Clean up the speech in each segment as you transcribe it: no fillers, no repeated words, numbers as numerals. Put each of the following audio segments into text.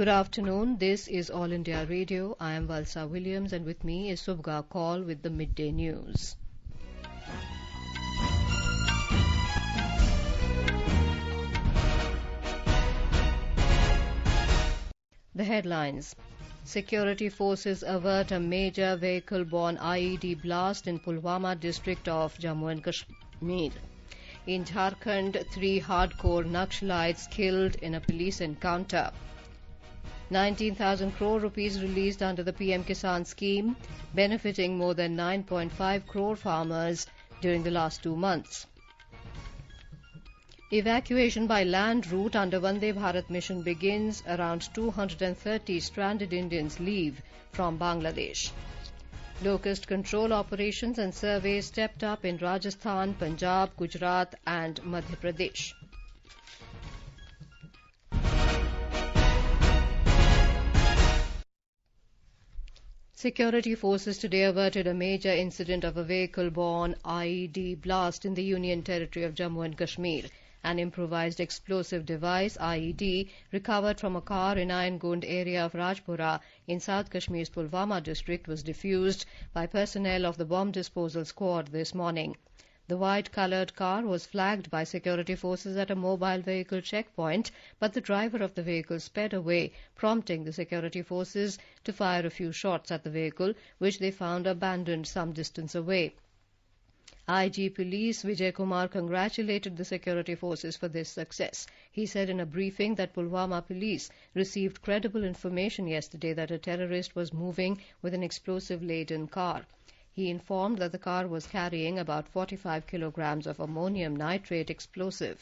Good afternoon. This is All India Radio. I am Valsa Williams, and with me is Subga Kaul with the midday news. The headlines. Security forces avert a major vehicle-borne IED blast in Pulwama district of Jammu and Kashmir. In Jharkhand, 3 hardcore Naxalites killed in a police encounter. 19,000 crore rupees released under the PM Kisan scheme, benefiting more than 9.5 crore farmers during the last 2 months. Evacuation by land route under Vande Bharat mission begins. Around 230 stranded Indians leave from Bangladesh. Locust control operations and surveys stepped up in Rajasthan, Punjab, Gujarat and Madhya Pradesh. Security forces today averted a major incident of a vehicle-borne IED blast in the Union Territory of Jammu and Kashmir. An improvised explosive device, IED, recovered from a car in Aingund area of Rajpura in South Kashmir's Pulwama district was defused by personnel of the bomb disposal squad this morning. The white-coloured car was flagged by security forces at a mobile vehicle checkpoint, but the driver of the vehicle sped away, prompting the security forces to fire a few shots at the vehicle, which they found abandoned some distance away. IG Police Vijay Kumar congratulated the security forces for this success. He said in a briefing that Pulwama police received credible information yesterday that a terrorist was moving with an explosive-laden car. He informed that the car was carrying about 45 kilograms of ammonium nitrate explosive.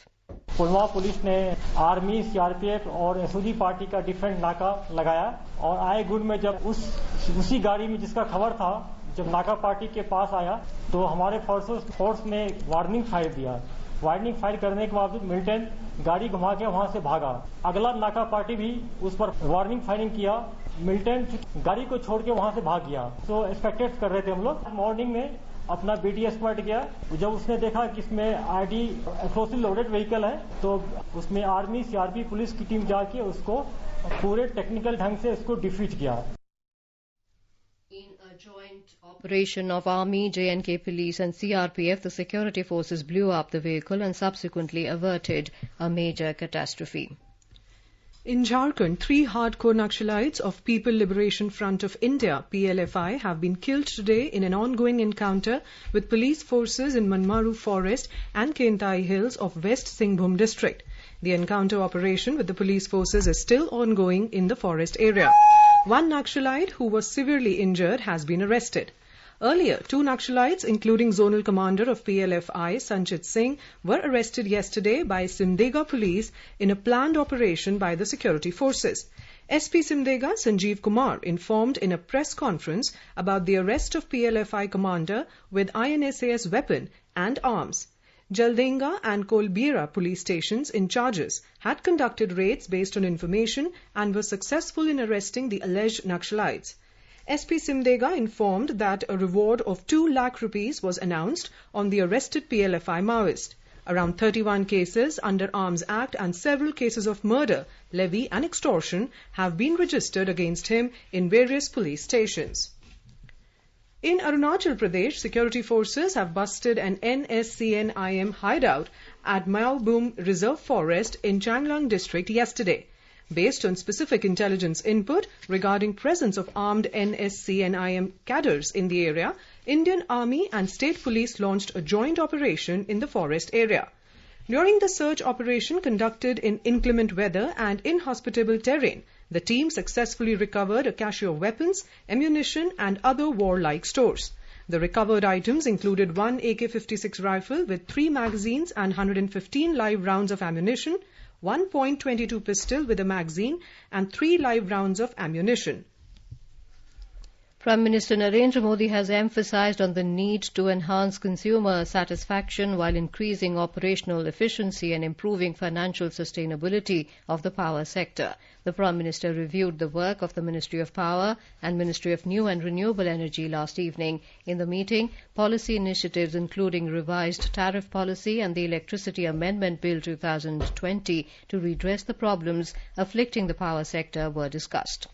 Pulwama police ने army, CRPF और SOG party का different नाका लगाया और आए good में जब उसी गाड़ी में जिसका खबर था जब नाका पार्टी के पास आया तो हमारे फोर्स ने वार्निंग फायर दिया। वार्निंग फायर करने के बावजूद मिलिटेंट गाड़ी घुमा के वहां से भागा। अगला नाका पार्टी भी उस पर वार्निंग फायरिंग किया। मिलिटेंट गाड़ी को छोड़ के वहां से भाग गया। तो एक्सपेक्टेड कर रहे थे हम लोग। मॉर्निंग में अपना बीटीएस स्क्वाड गया। जब उसने देखा कि इसमें आईडी एक्सप्लोसिव लोडेड व्हीकल है तो उसमें आर्मी, सीआरपी पुलिस की टीम जाके उसको पूरे टेक्निकल ढंग से उसको डिफ्यूज किया। In a joint operation of Army, J&K Police and CRPF, the security forces blew up the vehicle and subsequently averted a major catastrophe. In Jharkhand, 3 hardcore Naxalites of People Liberation Front of India, PLFI, have been killed today in an ongoing encounter with police forces in Manmaru Forest and Kentai Hills of West Singhbhum district. The encounter operation with the police forces is still ongoing in the forest area. One Naxalite who was severely injured has been arrested. Earlier, 2 Naxalites, including Zonal Commander of PLFI, Sanchit Singh, were arrested yesterday by Simdega police in a planned operation by the security forces. SP Simdega, Sanjeev Kumar, informed in a press conference about the arrest of PLFI commander with INSAS weapon and arms. Jaldenga and Kolbira police stations in charges had conducted raids based on information and were successful in arresting the alleged Naxalites. SP Simdega informed that a reward of 2 lakh rupees was announced on the arrested PLFI Maoist. Around 31 cases under Arms Act and several cases of murder, levy and extortion have been registered against him in various police stations. In Arunachal Pradesh, security forces have busted an NSCNIM hideout at Maobum Reserve Forest in Changlang district yesterday. Based on specific intelligence input regarding presence of armed NSCNIM cadres in the area, Indian Army and State Police launched a joint operation in the forest area. During the search operation conducted in inclement weather and inhospitable terrain, the team successfully recovered a cache of weapons, ammunition and other warlike stores. The recovered items included 1 AK-56 rifle with 3 magazines and 115 live rounds of ammunition, 1.22 pistol with a magazine and 3 live rounds of ammunition. Prime Minister Narendra Modi has emphasized on the need to enhance consumer satisfaction while increasing operational efficiency and improving financial sustainability of the power sector. The Prime Minister reviewed the work of the Ministry of Power and Ministry of New and Renewable Energy last evening. In the meeting, policy initiatives including revised tariff policy and the Electricity Amendment Bill 2020 to redress the problems afflicting the power sector were discussed.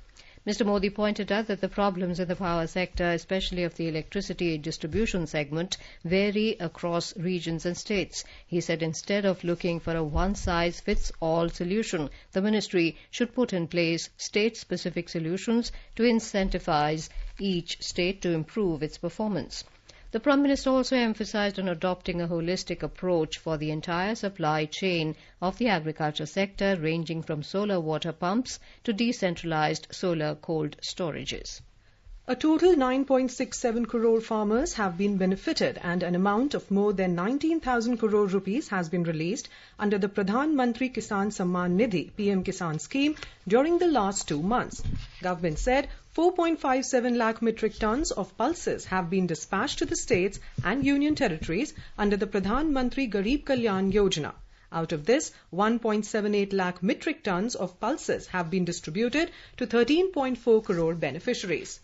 Mr. Modi pointed out that the problems in the power sector, especially of the electricity distribution segment, vary across regions and states. He said instead of looking for a one-size-fits-all solution, the ministry should put in place state-specific solutions to incentivize each state to improve its performance. The Prime Minister also emphasized on adopting a holistic approach for the entire supply chain of the agriculture sector, ranging from solar water pumps to decentralized solar cold storages. A total 9.67 crore farmers have been benefited and an amount of more than 19,000 crore rupees has been released under the Pradhan Mantri Kisan Samman Nidhi PM Kisan scheme during the last 2 months. Government said 4.57 lakh metric tons of pulses have been dispatched to the states and union territories under the Pradhan Mantri Garib Kalyan Yojana. Out of this, 1.78 lakh metric tons of pulses have been distributed to 13.4 crore beneficiaries.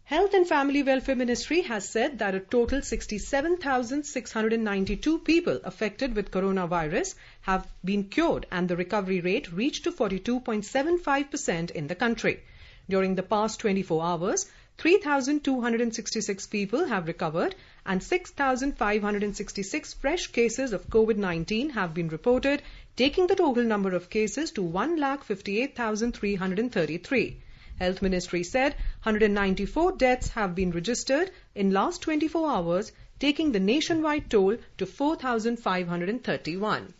Health and Family Welfare Ministry has said that a total 67,692 people affected with coronavirus have been cured and the recovery rate reached to 42.75% in the country. During the past 24 hours, 3,266 people have recovered and 6,566 fresh cases of COVID-19 have been reported, taking the total number of cases to 1,58,333. Health Ministry said 194 deaths have been registered in last 24 hours, taking the nationwide toll to 4,531.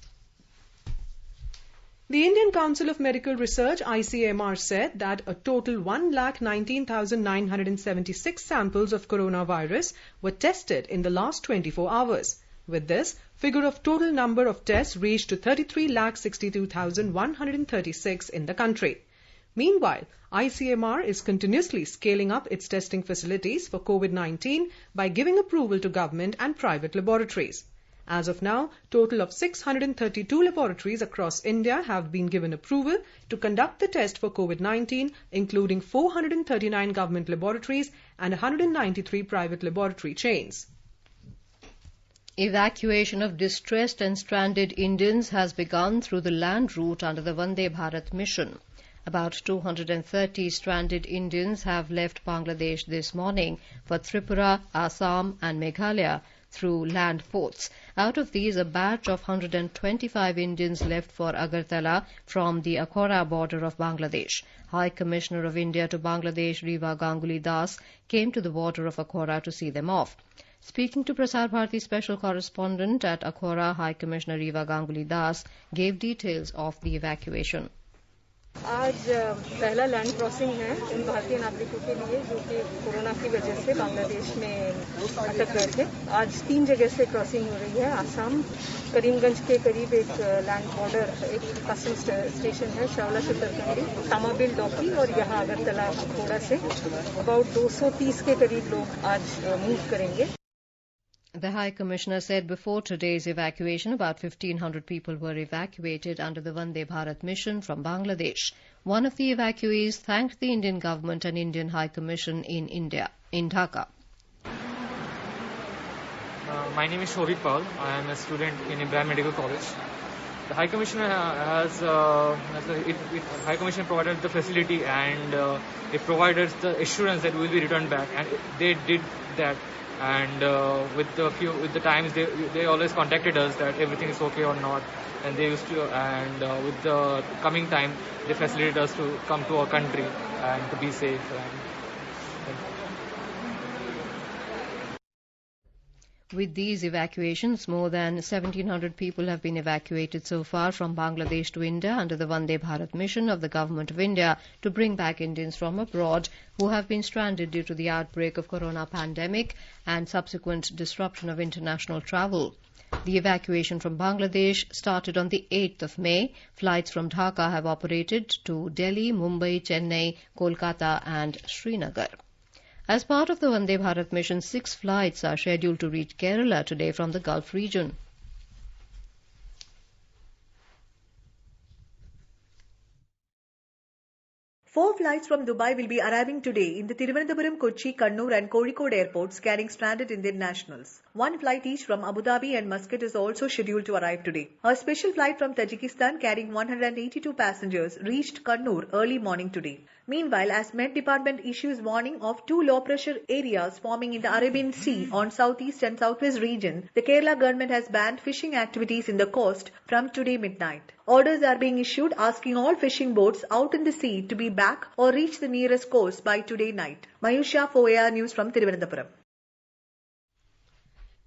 The Indian Council of Medical Research ICMR said that a total 1,19,976 samples of coronavirus were tested in the last 24 hours. With this, figure of total number of tests reached to 33,62,136 in the country. Meanwhile, ICMR is continuously scaling up its testing facilities for COVID-19 by giving approval to government and private laboratories. As of now, total of 632 laboratories across India have been given approval to conduct the test for COVID-19, including 439 government laboratories and 193 private laboratory chains. Evacuation of distressed and stranded Indians has begun through the land route under the Vande Bharat mission. About 230 stranded Indians have left Bangladesh this morning for Tripura, Assam and Meghalaya through land ports. Out of these, a batch of 125 Indians left for Agartala from the Akhora border of Bangladesh. High Commissioner of India to Bangladesh, Riva Ganguly Das, came to the border of Akhora to see them off. Speaking to Prasar Bharati special correspondent at Akhora, High Commissioner Riva Ganguly Das gave details of the evacuation. आज पहला land crossing है उन भारतीय नागरिकों के लिए जो कि कोरोना की वजह से बांग्लादेश में अटक गए थे। आज 3 जगह से क्रॉसिंग हो रही है। आसाम करीमगंज के करीब एक लैंड बॉर्डर एक कस्टम स्टेशन है शावला शुतरकंडी, तामाबिल डॉकी और यहाँ अगरतला अखोड़ा से अबाउट 230 के करीब लोग आज मूव करेंगे। The High Commissioner said before today's evacuation, about 1,500 people were evacuated under the Vande Bharat mission from Bangladesh. One of the evacuees thanked the Indian government and Indian High Commission in India, in Dhaka. My name is Shobhit Paul. I am a student in Ibrahim Medical College. The High Commissioner High Commissioner provided the facility and it provided the assurance that we will be returned back, and they did that. And with the times they always contacted us that everything is okay or not, and they used to, and with the coming time they facilitated us to come to our country and to be safe. With these evacuations, more than 1,700 people have been evacuated so far from Bangladesh to India under the Vande Bharat mission of the Government of India to bring back Indians from abroad who have been stranded due to the outbreak of corona pandemic and subsequent disruption of international travel. The evacuation from Bangladesh started on the 8th of May. Flights from Dhaka have operated to Delhi, Mumbai, Chennai, Kolkata and Srinagar. As part of the Vande Bharat mission, 6 flights are scheduled to reach Kerala today from the Gulf region. Four flights from Dubai will be arriving today in the Thiruvananthapuram, Kochi, Kannur and Kozhikode airports carrying stranded Indian nationals. One flight each from Abu Dhabi and Muscat is also scheduled to arrive today. A special flight from Tajikistan carrying 182 passengers reached Kannur early morning today. Meanwhile, as Met Department issues warning of 2 low-pressure areas forming in the Arabian Sea on southeast and southwest region, the Kerala government has banned fishing activities in the coast from today midnight. Orders are being issued asking all fishing boats out in the sea to be back or reach the nearest coast by today night. Mayusha for AR News from Thiruvananthapuram.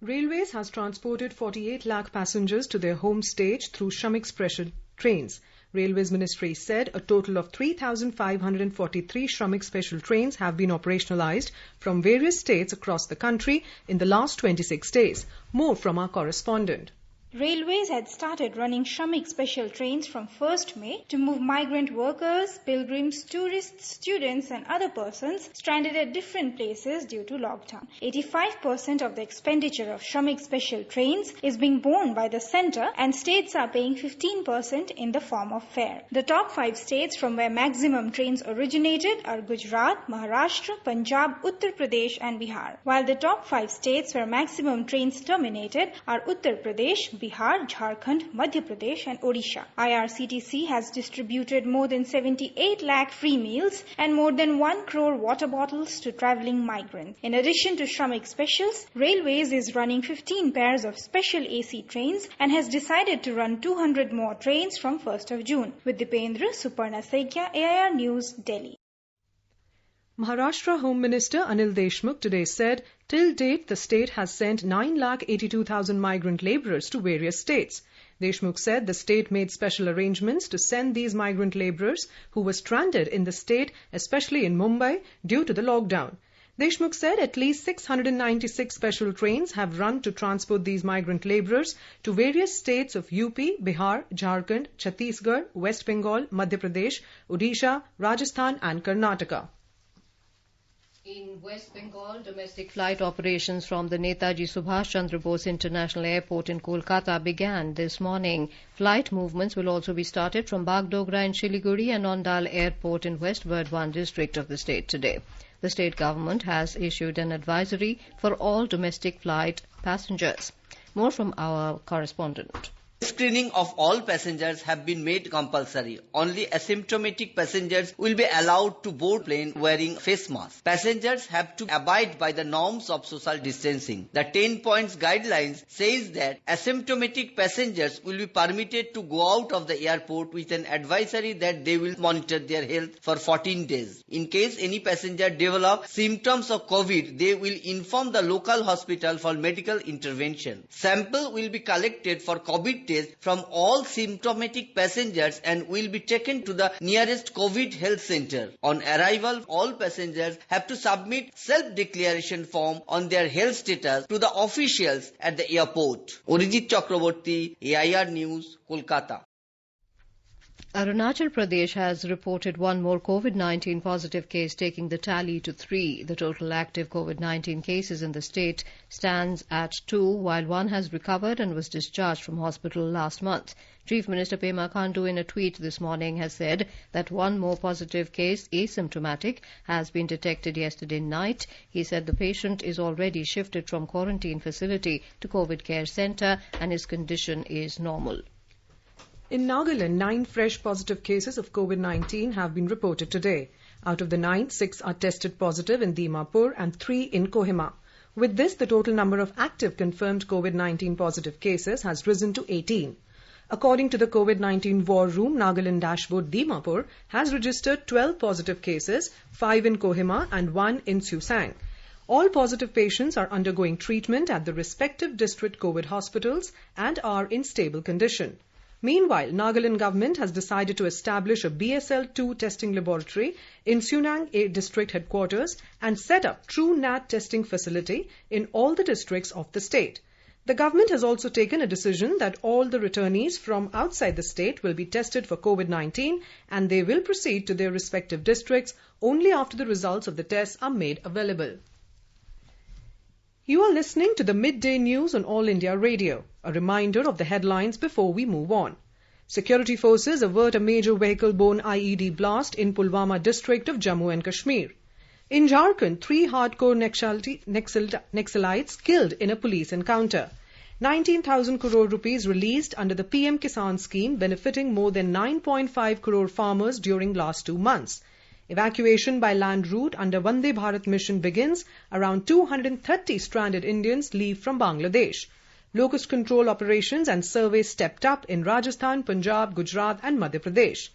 Railways has transported 48 lakh passengers to their home state through Shramik special trains. Railways Ministry said a total of 3,543 Shramik special trains have been operationalized from various states across the country in the last 26 days. More from our correspondent. Railways had started running Shramik special trains from 1st May to move migrant workers, pilgrims, tourists, students and other persons stranded at different places due to lockdown. 85% of the expenditure of Shramik special trains is being borne by the centre and states are paying 15% in the form of fare. The top 5 states from where maximum trains originated are Gujarat, Maharashtra, Punjab, Uttar Pradesh and Bihar, while the top 5 states where maximum trains terminated are Uttar Pradesh, Bihar, Jharkhand, Madhya Pradesh and Odisha. IRCTC has distributed more than 78 lakh free meals and more than 1 crore water bottles to travelling migrants. In addition to Shramik specials, Railways is running 15 pairs of special AC trains and has decided to run 200 more trains from 1st of June. With Dipendra, Suparna Sekhya, AIR News, Delhi. Maharashtra Home Minister Anil Deshmukh today said, till date the state has sent 9,82,000 migrant labourers to various states. Deshmukh said the state made special arrangements to send these migrant labourers who were stranded in the state, especially in Mumbai, due to the lockdown. Deshmukh said at least 696 special trains have run to transport these migrant labourers to various states of UP, Bihar, Jharkhand, Chhattisgarh, West Bengal, Madhya Pradesh, Odisha, Rajasthan and Karnataka. In West Bengal, domestic flight operations from the Netaji Subhash Chandra Bose International Airport in Kolkata began this morning. Flight movements will also be started from Bagdogra in Siliguri and Ondal Airport in West Burdwan district of the state today. The state government has issued an advisory for all domestic flight passengers. More from our correspondent. Screening of all passengers have been made compulsory. Only asymptomatic passengers will be allowed to board plane wearing face masks. Passengers have to abide by the norms of social distancing. The 10 points guidelines says that asymptomatic passengers will be permitted to go out of the airport with an advisory that they will monitor their health for 14 days. In case any passenger develop symptoms of COVID, they will inform the local hospital for medical intervention. Sample will be collected for COVID test from all symptomatic passengers and will be taken to the nearest COVID health center. On arrival, all passengers have to submit self-declaration form on their health status to the officials at the airport. Orijit Chakraborty, AIR News, Kolkata. Arunachal Pradesh has reported one more COVID-19 positive case, taking the tally to 3. The total active COVID-19 cases in the state stands at 2, while 1 has recovered and was discharged from hospital last month. Chief Minister Pema Khandu in a tweet this morning has said that one more positive case, asymptomatic, has been detected yesterday night. He said the patient is already shifted from quarantine facility to COVID care centre and his condition is normal. In Nagaland, 9 fresh positive cases of COVID-19 have been reported today. Out of the 9, 6 are tested positive in Dimapur and 3 in Kohima. With this, the total number of active confirmed COVID-19 positive cases has risen to 18. According to the COVID-19 War Room, Nagaland dashboard Dimapur has registered 12 positive cases, 5 in Kohima and 1 in Susang. All positive patients are undergoing treatment at the respective district COVID hospitals and are in stable condition. Meanwhile, Nagaland government has decided to establish a BSL-2 testing laboratory in Sunang district headquarters and set up True NAT testing facility in all the districts of the state. The government has also taken a decision that all the returnees from outside the state will be tested for COVID-19 and they will proceed to their respective districts only after the results of the tests are made available. You are listening to the Midday News on All India Radio. A reminder of the headlines before we move on. Security forces avert a major vehicle-borne IED blast in Pulwama district of Jammu and Kashmir. In Jharkhand, 3 hardcore Naxalites killed in a police encounter. 19,000 crore rupees released under the PM Kisan scheme benefiting more than 9.5 crore farmers during last 2 months. Evacuation by land route under Vande Bharat mission begins. Around 230 stranded Indians leave from Bangladesh. Locust control operations and surveys stepped up in Rajasthan, Punjab, Gujarat and Madhya Pradesh.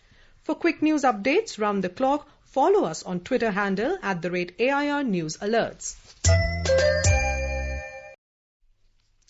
For quick news updates round the clock, follow us on Twitter handle @AIR News Alerts.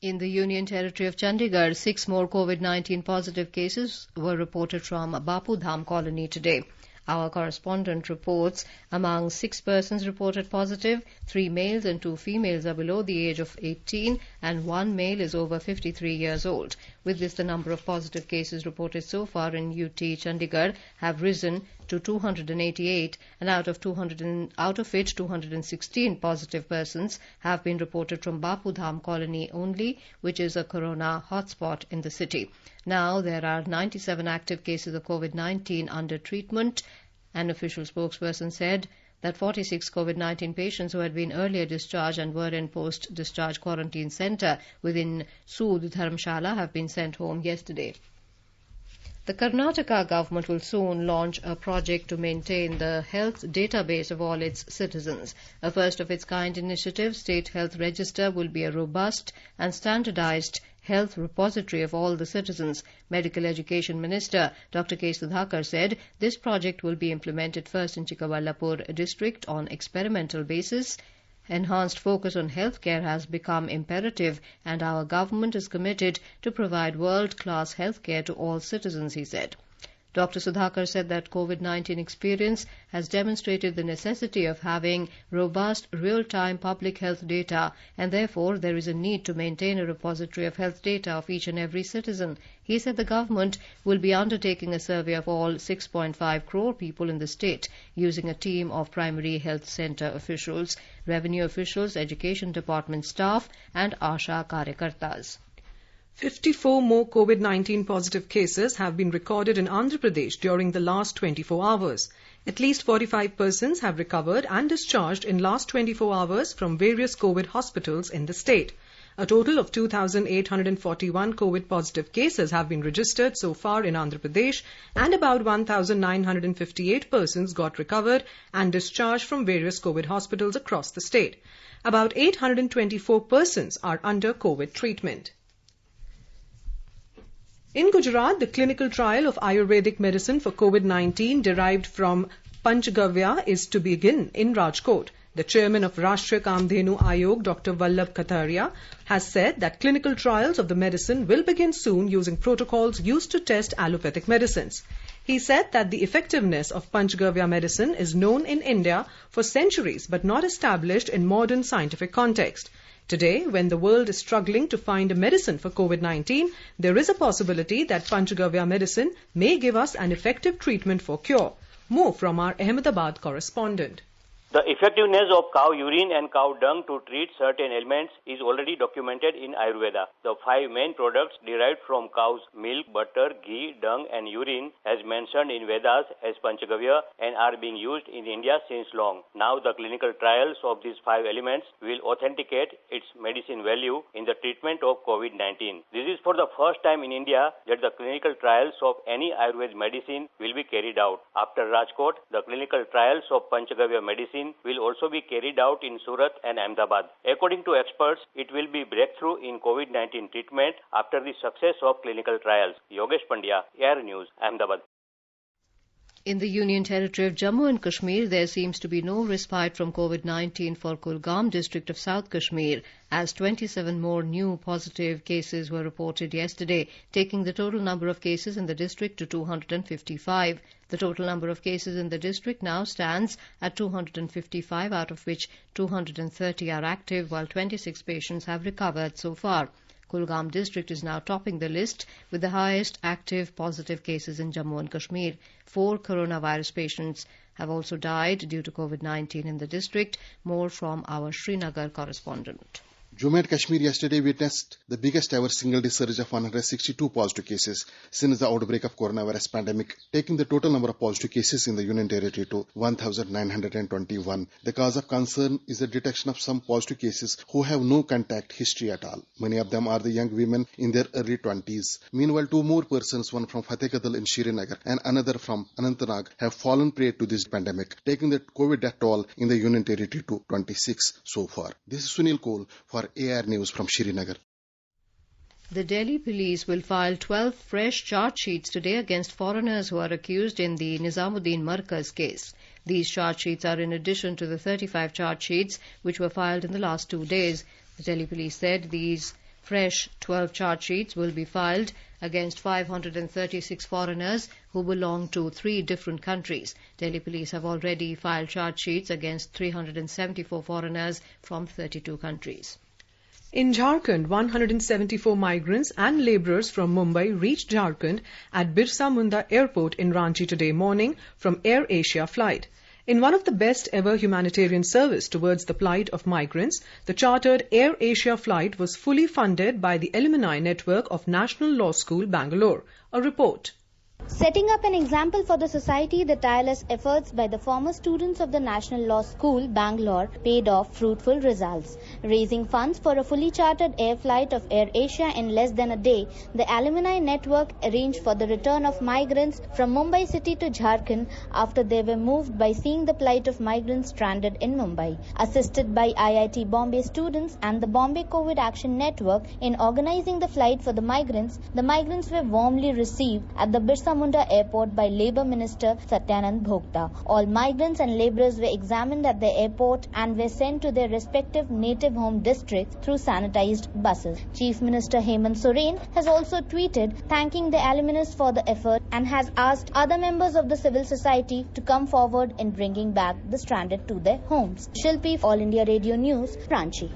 In the Union Territory of Chandigarh, 6 more COVID-19 positive cases were reported from Bapu Dham colony today. Our correspondent reports among 6 persons reported positive, 3 males and 2 females are below the age of 18 and 1 male is over 53 years old. With this, the number of positive cases reported so far in UT Chandigarh have risen to 288 and out of which 216 positive persons have been reported from Bapu Dham colony only, which is a corona hotspot in the city. Now there are 97 active cases of COVID-19 under treatment. An official spokesperson said that 46 COVID-19 patients who had been earlier discharged and were in post-discharge quarantine centre within Sood Dharamshala have been sent home yesterday. The Karnataka government will soon launch a project to maintain the health database of all its citizens. A first-of-its-kind initiative, State Health Register, will be a robust and standardized health repository of all the citizens. Medical Education Minister Dr. K. Sudhakar said this project will be implemented first in Chikawallapur district on experimental basis. Enhanced focus on healthcare has become imperative and our government is committed to provide world-class healthcare to all citizens, he said. Dr. Sudhakar said that COVID-19 experience has demonstrated the necessity of having robust real-time public health data and therefore there is a need to maintain a repository of health data of each and every citizen. He said the government will be undertaking a survey of all 6.5 crore people in the state using a team of primary health centre officials, revenue officials, education department staff and ASHA Karyakartas. 54 more COVID-19 positive cases have been recorded in Andhra Pradesh during the last 24 hours. At least 45 persons have recovered and discharged in last 24 hours from various COVID hospitals in the state. A total of 2,841 COVID positive cases have been registered so far in Andhra Pradesh and about 1,958 persons got recovered and discharged from various COVID hospitals across the state. About 824 persons are under COVID treatment. In Gujarat, the clinical trial of Ayurvedic medicine for COVID-19 derived from Panchgavya is to begin in Rajkot. The chairman of Rashtriya Kamdhenu Ayog, Dr. Vallabh Kataria, has said that clinical trials of the medicine will begin soon using protocols used to test allopathic medicines. He said that the effectiveness of Panchgavya medicine is known in India for centuries but not established in modern scientific context. Today, when the world is struggling to find a medicine for COVID-19, there is a possibility that Panchgavya medicine may give us an effective treatment for cure. More from our Ahmedabad correspondent. The effectiveness of cow urine and cow dung to treat certain ailments is already documented in Ayurveda. The 5 main products derived from cow's milk, butter, ghee, dung and urine as mentioned in Vedas as Panchagavya and are being used in India since long. Now the clinical trials of these 5 elements will authenticate its medicine value in the treatment of COVID-19. This is for the first time in India that the clinical trials of any Ayurvedic medicine will be carried out. After Rajkot, the clinical trials of Panchagavya medicine will also be carried out in Surat and Ahmedabad. According to experts, it will be breakthrough in COVID-19 treatment after the success of clinical trials. Yogesh Pandya, Air News, Ahmedabad. In the Union Territory of Jammu and Kashmir, there seems to be no respite from COVID-19 for Kulgam district of South Kashmir, as 27 more new positive cases were reported yesterday, taking the total number of cases in the district to 255. The total number of cases in the district now stands at 255, out of which 230 are active, while 26 patients have recovered so far. Kulgam district is now topping the list with the highest active positive cases in Jammu and Kashmir. 4 coronavirus patients have also died due to COVID-19 in the district. More from our Srinagar correspondent. Jammu and Kashmir yesterday witnessed the biggest ever single-day surge of 162 positive cases since the outbreak of coronavirus pandemic, taking the total number of positive cases in the Union Territory to 1,921. The cause of concern is the detection of some positive cases who have no contact history at all. Many of them are the young women in their early 20s. Meanwhile, 2 more persons, one from Fatehgadal in Srinagar and another from Anantnag, have fallen prey to this pandemic, taking the COVID death toll in the Union Territory to 26 so far. This is Sunil Kohl for AR News from Srinagar. The Delhi police will file 12 fresh charge sheets today against foreigners who are accused in the Nizamuddin Markaz case. These charge sheets are in addition to the 35 charge sheets which were filed in the last 2 days. The Delhi police said these fresh 12 charge sheets will be filed against 536 foreigners who belong to 3 different countries. Delhi police have already filed charge sheets against 374 foreigners from 32 countries. In Jharkhand, 174 migrants and labourers from Mumbai reached Jharkhand at Birsa Munda Airport in Ranchi today morning from Air Asia flight. In one of the best ever humanitarian service towards the plight of migrants, the chartered Air Asia flight was fully funded by the alumni network of National Law School, Bangalore. A report. Setting up an example for the society, the tireless efforts by the former students of the National Law School, Bangalore, paid off fruitful results. Raising funds for a fully chartered air flight of Air Asia in less than a day, the alumni network arranged for the return of migrants from Mumbai city to Jharkhand after they were moved by seeing the plight of migrants stranded in Mumbai. Assisted by IIT Bombay students and the Bombay COVID Action Network in organizing the flight for the migrants were warmly received at the Birsa Munda Airport by Labour Minister Satyanand Bhokta. All migrants and labourers were examined at the airport and were sent to their respective native home districts through sanitized buses. Chief Minister Hemant Soren has also tweeted thanking the alumnus for the effort and has asked other members of the civil society to come forward in bringing back the stranded to their homes. Shilpi, All India Radio News, Ranchi.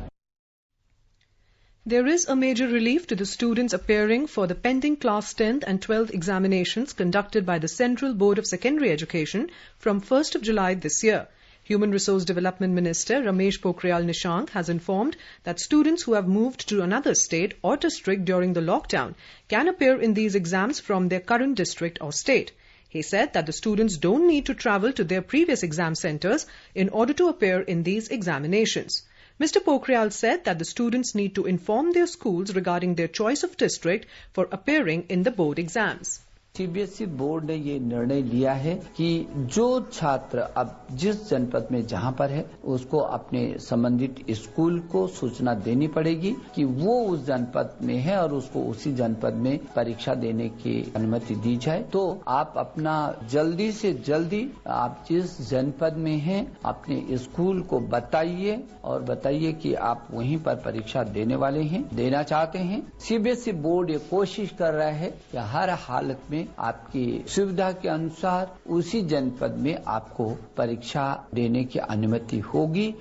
There is a major relief to the students appearing for the pending Class 10th and 12th examinations conducted by the Central Board of Secondary Education from 1st of July this year. Human Resource Development Minister Ramesh Pokhriyal Nishank has informed that students who have moved to another state or district during the lockdown can appear in these exams from their current district or state. He said that the students don't need to travel to their previous exam centres in order to appear in these examinations. Mr. Pokhriyal said that the students need to inform their schools regarding their choice of district for appearing in the board exams. CBSE board ने ये निर्णय लिया है कि जो छात्र अब जिस जनपद में जहां पर है उसको अपने संबंधित स्कूल को सूचना देनी पड़ेगी कि वो उस जनपद में है और उसको उसी जनपद में परीक्षा देने की अनुमति दी जाए। तो आप अपना जल्दी से जल्दी आप जिस जनपद में हैं अपने स्कूल को बताइए और बताइए कि आप वहीं पर परीक्षा देने वाले हैं, देना चाहते हैं। सीबीएसई बोर्ड ये कोशिश कर रहा है कि हर हालत में आपकी सुविधा के अनुसार उसी जनपद में आपको परीक्षा देने की अनुमति होगी।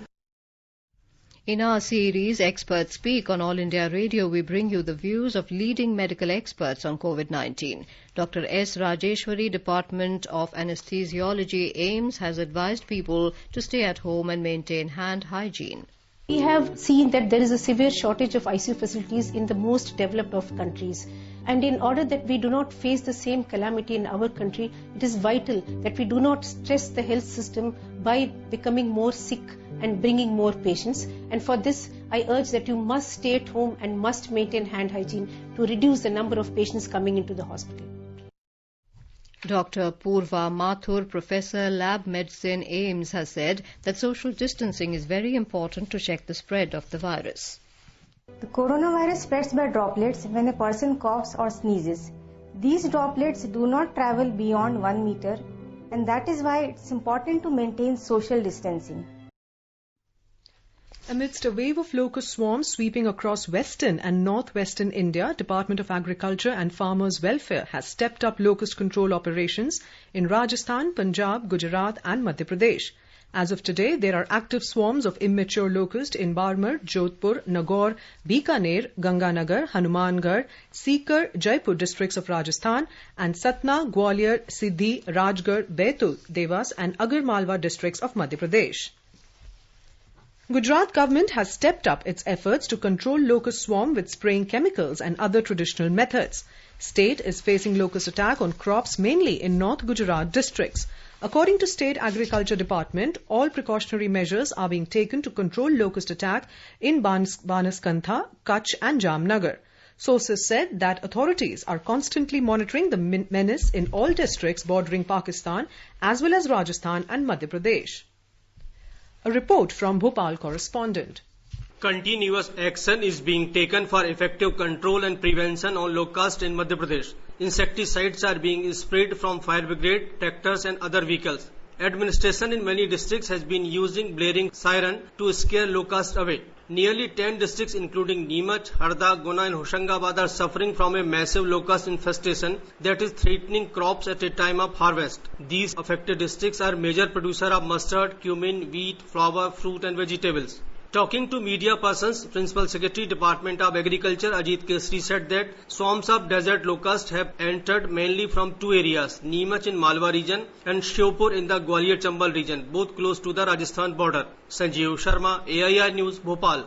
In our series, Experts Speak on All India Radio, we bring you the views of leading medical experts on COVID-19. Dr. S. Rajeshwari, Department of Anesthesiology, AIMS, has advised people to stay at home and maintain hand hygiene. We have seen that there is a severe shortage of ICU facilities in the most developed of countries. And in order that we do not face the same calamity in our country, it is vital that we do not stress the health system by becoming more sick and bringing more patients. And for this, I urge that you must stay at home and must maintain hand hygiene to reduce the number of patients coming into the hospital. Dr. Purva Mathur, Professor, Lab Medicine, AIMS, has said that social distancing is very important to check the spread of the virus. The coronavirus spreads by droplets when a person coughs or sneezes. These droplets do not travel beyond 1 meter, and that is why it's important to maintain social distancing. Amidst a wave of locust swarms sweeping across western and northwestern India, Department of Agriculture and Farmers' Welfare has stepped up locust control operations in Rajasthan, Punjab, Gujarat and Madhya Pradesh. As of today, there are active swarms of immature locust in Barmer, Jodhpur, Nagaur, Bikaner, Ganganagar, Hanumangarh, Sikar, Jaipur districts of Rajasthan and Satna, Gwalior, Siddhi, Rajgarh, Baitul, Devas and Agar Malwa districts of Madhya Pradesh. Gujarat government has stepped up its efforts to control locust swarm with spraying chemicals and other traditional methods. State is facing locust attack on crops mainly in North Gujarat districts. According to State Agriculture Department, all precautionary measures are being taken to control locust attack in Banaskantha, Kutch and Jamnagar. Sources said that authorities are constantly monitoring the menace in all districts bordering Pakistan as well as Rajasthan and Madhya Pradesh. A report from Bhopal correspondent. Continuous action is being taken for effective control and prevention on locust in Madhya Pradesh. Insecticides are being sprayed from fire brigade, tractors and other vehicles. Administration in many districts has been using blaring siren to scare locusts away. Nearly 10 districts including Neemuch, Harda, Guna and Hoshangabad are suffering from a massive locust infestation that is threatening crops at a time of harvest. These affected districts are major producer of mustard, cumin, wheat, flour, fruit and vegetables. Talking to media persons, Principal Secretary Department of Agriculture Ajit Kesri said that swarms of desert locusts have entered mainly from two areas, Neemuch in Malwa region and Shiopur in the Gwalior-Chambal region, both close to the Rajasthan border. Sanjeev Sharma, AIR News, Bhopal.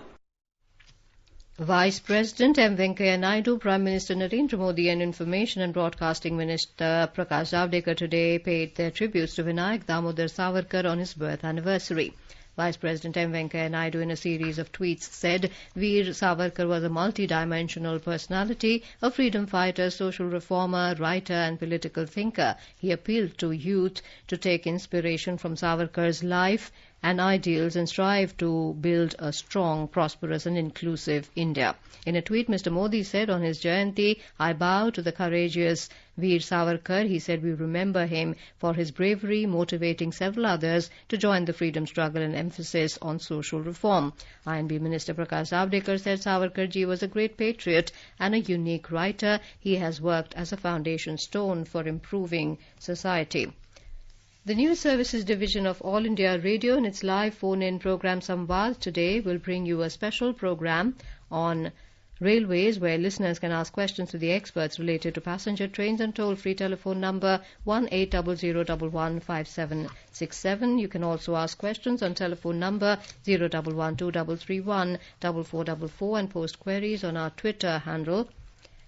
Vice President M. Venkaiah Naidu, Prime Minister Narendra Modi and Information and Broadcasting Minister Prakash Javadekar today paid their tributes to Vinayak Damodar Savarkar on his birth anniversary. Vice President M. Venkaiah Naidu in a series of tweets said Veer Savarkar was a multi-dimensional personality, a freedom fighter, social reformer, writer and political thinker. He appealed to youth to take inspiration from Savarkar's life and ideals and strive to build a strong, prosperous and inclusive India. In a tweet, Mr. Modi said on his Jayanti, I bow to the courageous Veer Savarkar. He said we remember him for his bravery, motivating several others to join the freedom struggle and emphasis on social reform. INB Minister Prakash Javadekar said Savarkarji was a great patriot and a unique writer. He has worked as a foundation stone for improving society. The News Services Division of All India Radio in its live phone-in program Samvad today will bring you a special program on railways where listeners can ask questions to the experts related to passenger trains and toll-free telephone number 1800115767. You can also ask questions on telephone number 01123314444 and post queries on our Twitter handle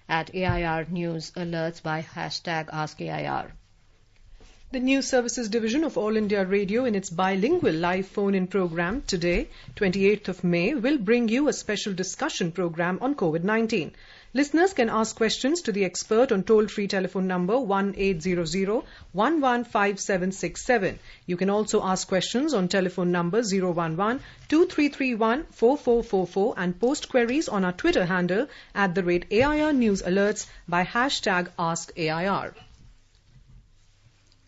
at AIR News Alerts by hashtag AskAIR. The News Services Division of All India Radio in its bilingual live phone-in program today, 28th of May, will bring you a special discussion program on COVID-19. Listeners can ask questions to the expert on toll-free telephone number 1800115767. You can also ask questions on telephone number 011-2331-4444 and post queries on our Twitter handle at @AIR News Alerts by hashtag AskAIR.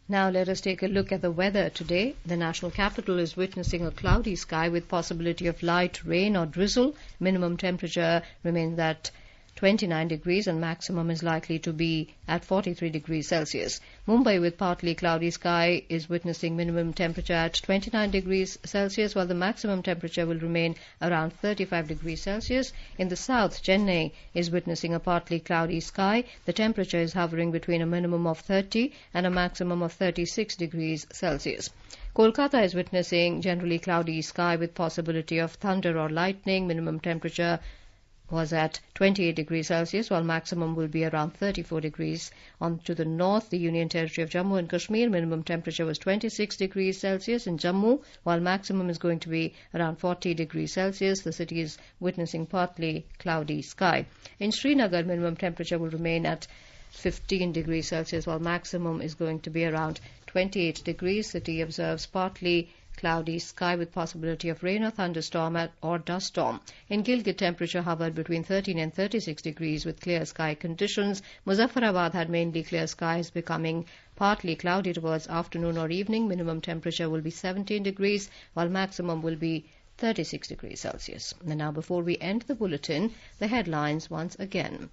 Now let us take a look at the weather today. The national capital is witnessing a cloudy sky with possibility of light rain or drizzle. Minimum temperature remains at 29 degrees and maximum is likely to be at 43 degrees Celsius. Mumbai with partly cloudy sky is witnessing minimum temperature at 29 degrees Celsius while the maximum temperature will remain around 35 degrees Celsius. In the south, Chennai is witnessing a partly cloudy sky. The temperature is hovering between a minimum of 30 and a maximum of 36 degrees Celsius. Kolkata is witnessing generally cloudy sky with possibility of thunder or lightning. Minimum temperature was at 28 degrees Celsius, while maximum will be around 34 degrees. On to the north, the Union Territory of Jammu and Kashmir, minimum temperature was 26 degrees Celsius in Jammu, while maximum is going to be around 40 degrees Celsius. The city is witnessing partly cloudy sky. In Srinagar, minimum temperature will remain at 15 degrees Celsius, while maximum is going to be around 28 degrees. City observes partly cloudy sky with possibility of rain or thunderstorm or dust storm. In Gilgit, temperature hovered between 13 and 36 degrees with clear sky conditions. Muzaffarabad had mainly clear skies, becoming partly cloudy towards afternoon or evening. Minimum temperature will be 17 degrees, while maximum will be 36 degrees Celsius. And now, before we end the bulletin, the headlines once again.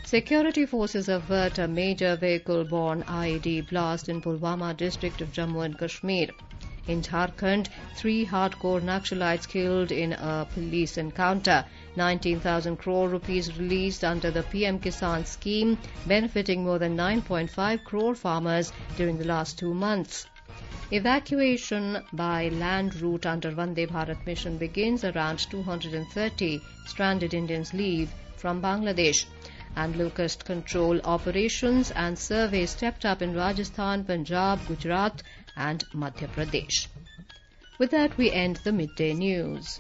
Security forces avert a major vehicle-borne IED blast in Pulwama district of Jammu and Kashmir. In Jharkhand, 3 hardcore Naxalites killed in a police encounter. 19,000 crore rupees released under the PM Kisan scheme, benefiting more than 9.5 crore farmers during the last 2 months. Evacuation by land route under Vande Bharat mission begins. Around 230 stranded Indians leave from Bangladesh. And locust control operations and surveys stepped up in Rajasthan, Punjab, Gujarat and Madhya Pradesh. With that, we end the midday news.